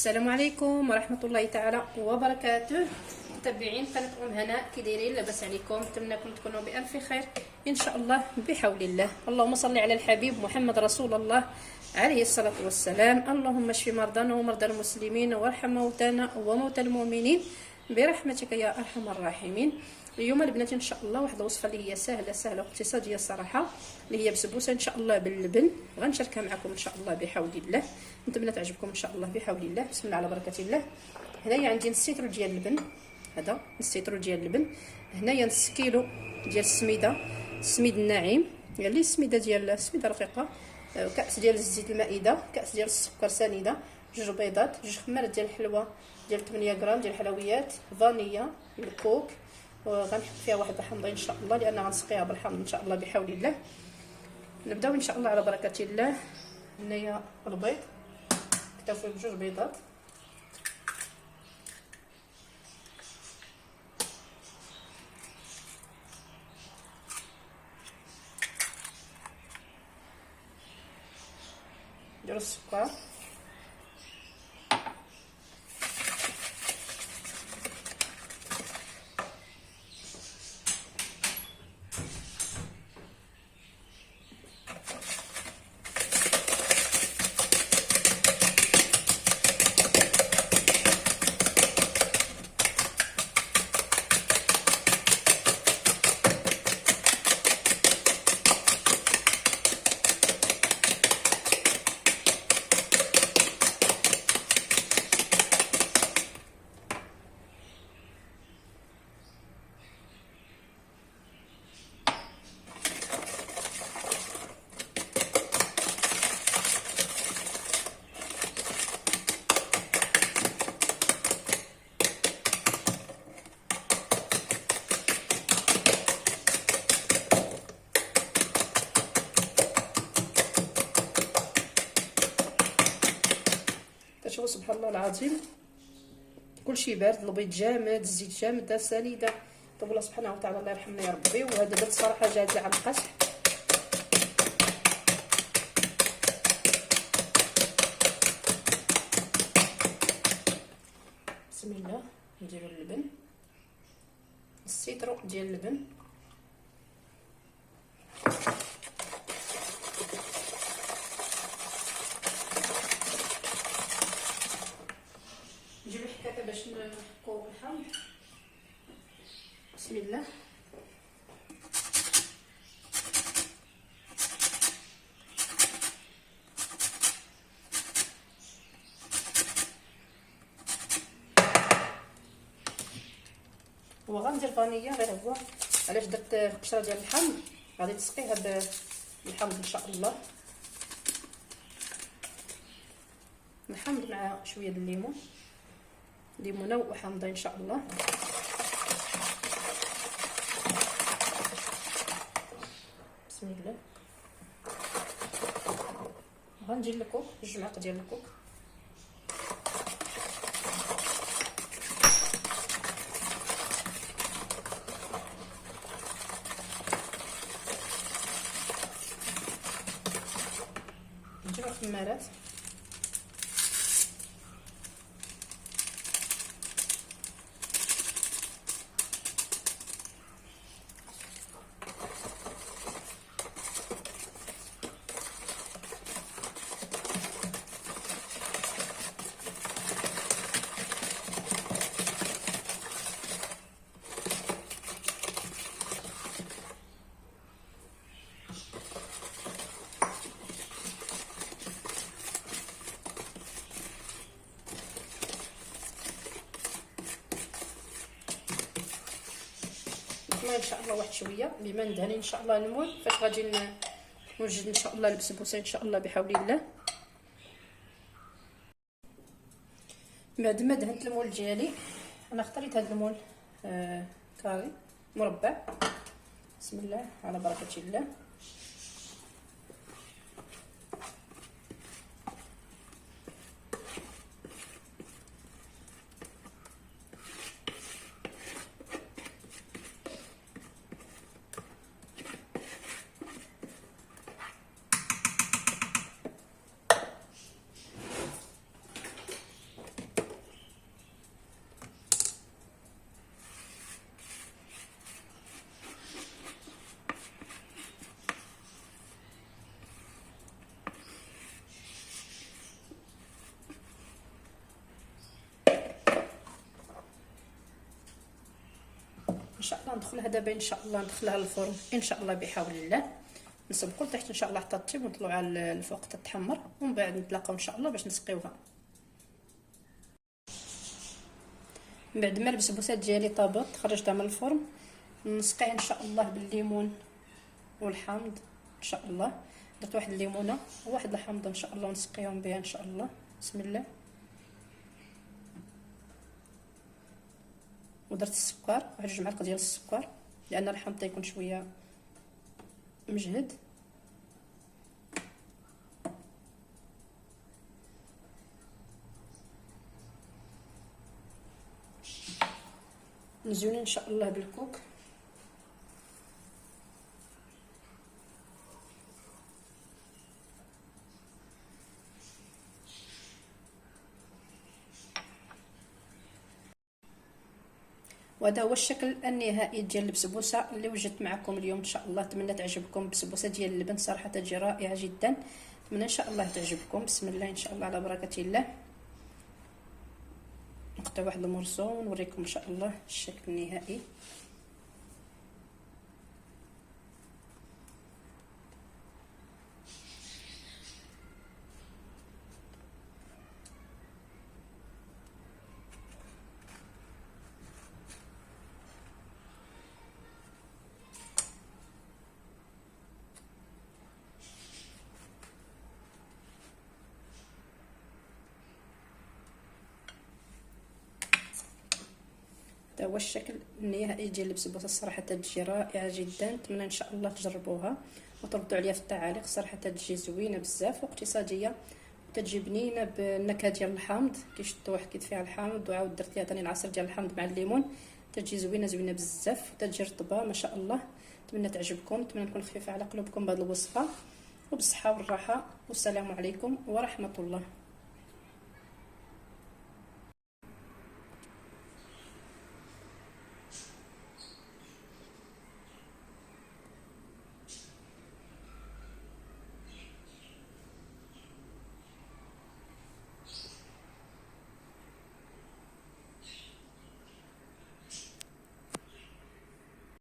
السلام عليكم ورحمة الله تعالى وبركاته. متابعين قناة هناء، كي دايرين؟ لاباس عليكم؟ نتمنىكم تكونوا بألف خير إن شاء الله بحول الله. اللهم صل على الحبيب محمد رسول الله عليه الصلاة والسلام. اللهم اشف مرضانا ومرضى المسلمين وارحم موتانا وموتى المؤمنين برحمتك يا أرحم الراحمين. اليوم البنات ان شاء الله واحد الوصفه اللي هي سهله واقتصاديه الصراحه، اللي هي بسبوسه ان شاء الله باللبن، غنشاركها معكم ان شاء الله بحول الله. نتمنى تعجبكم ان شاء الله بحول الله. بسم الله على بركه الله. هنايا عندي نص لتر ديال اللبن، هذا نص لتر ديال اللبن. هنايا نص كيلو ديال السميد الناعم، يعني السميده ديال السميده رقيقه، كاس ديال الزيت المائده، كاس ديال السكر سنيده، جوج بيضات، جوج خمارات ديال الحلوى ديال 8 غرام ديال الحلويات، فانيليا، الكوك، وغنحط فيها واحد الحمضه ان شاء الله لان غنسقيها بالحمض ان شاء الله بحول الله. نبداو ان شاء الله على بركه الله. هنايا البيض كتافي بجوج بيضات، نديرو السكر، شوفوا سبحان الله العظيم كلشي بارد، البيض جامد، الزيت جامد، سنيده. طب الله سبحانه وتعالى الله يرحمنا يا ربي. وهذا بيض صراحه جاهزه على القشع. بسم الله. نديرو اللبن، السيترو ديال اللبن، نجيب الحكاكه باش نحكو بالحمض. بسم الله. وغندير فانيليا، غير هو علاش درت القشره ديال الحمض، غادي نسقيها بالحمض ان شاء الله. الحمض مع شويه ديال الليمون، ليمونه وحامضه ان شاء الله. بسم الله. غندير الكوك، جوج معالق ديال الكوك، نديرو الخمارات، ان شاء الله واحد شويه بما ندهني ان شاء الله المول فاش غادي نوجد ان شاء الله البسبوسه ان شاء الله بحول الله. بعد ما دهنت المول ديالي انا اختاريت هذا المول كاري مربع. بسم الله على بركه الله. ان شاء الله ندخلها دابا ان شاء الله ندخلها للفرن ان شاء الله بحول الله. نسبقوا لتحت ان شاء الله حتى تطيب ونطلعوا على الفوق تتحمر، ومن بعد نتلاقاو ان شاء الله باش نسقيوها. من بعد ما البسبوسات ديالي طابت خرجتها من الفرن، نسقيها ان شاء الله بالليمون والحامض ان شاء الله. درت واحد الليمونه وواحد الحامض ان شاء الله ونسقيهم بها ان شاء الله. بسم الله. ودرت السكر، واحد 2 معالق ديال السكر، لان الحامض تيكون شويه مجهد. مزيونين ان شاء الله بالكوك. وهذا هو الشكل النهائي ديال البسبوسه اللي وجدت معكم اليوم ان شاء الله. نتمنى تعجبكم. البسبوسه ديال اللبن صراحه تجي رائعه جدا، نتمنى ان شاء الله تعجبكم. بسم الله ان شاء الله على بركه الله. نقطع واحد المرسو ونوريكم ان شاء الله الشكل النهائي. هذا هو الشكل النهائي ديال البسبوسه. الصراحه تجي رائعه جدا، نتمنى ان شاء الله تجربوها وتردوا عليا في التعاليق. صراحه تجي زوينه بزاف واقتصاديه، وتجي بنينه بالنكهه ديال الحامض. كيشدوا واحد كيد فيها الحامض، وعاود درت ليها ثاني العصير ديال الحامض مع الليمون. تجي زوينه بزاف، وتجي رطبه ما شاء الله. نتمنى تعجبكم، نتمنى نكون خفيفه على قلوبكم بهذه الوصفه، وبالصحه والراحه، والسلام عليكم ورحمه الله.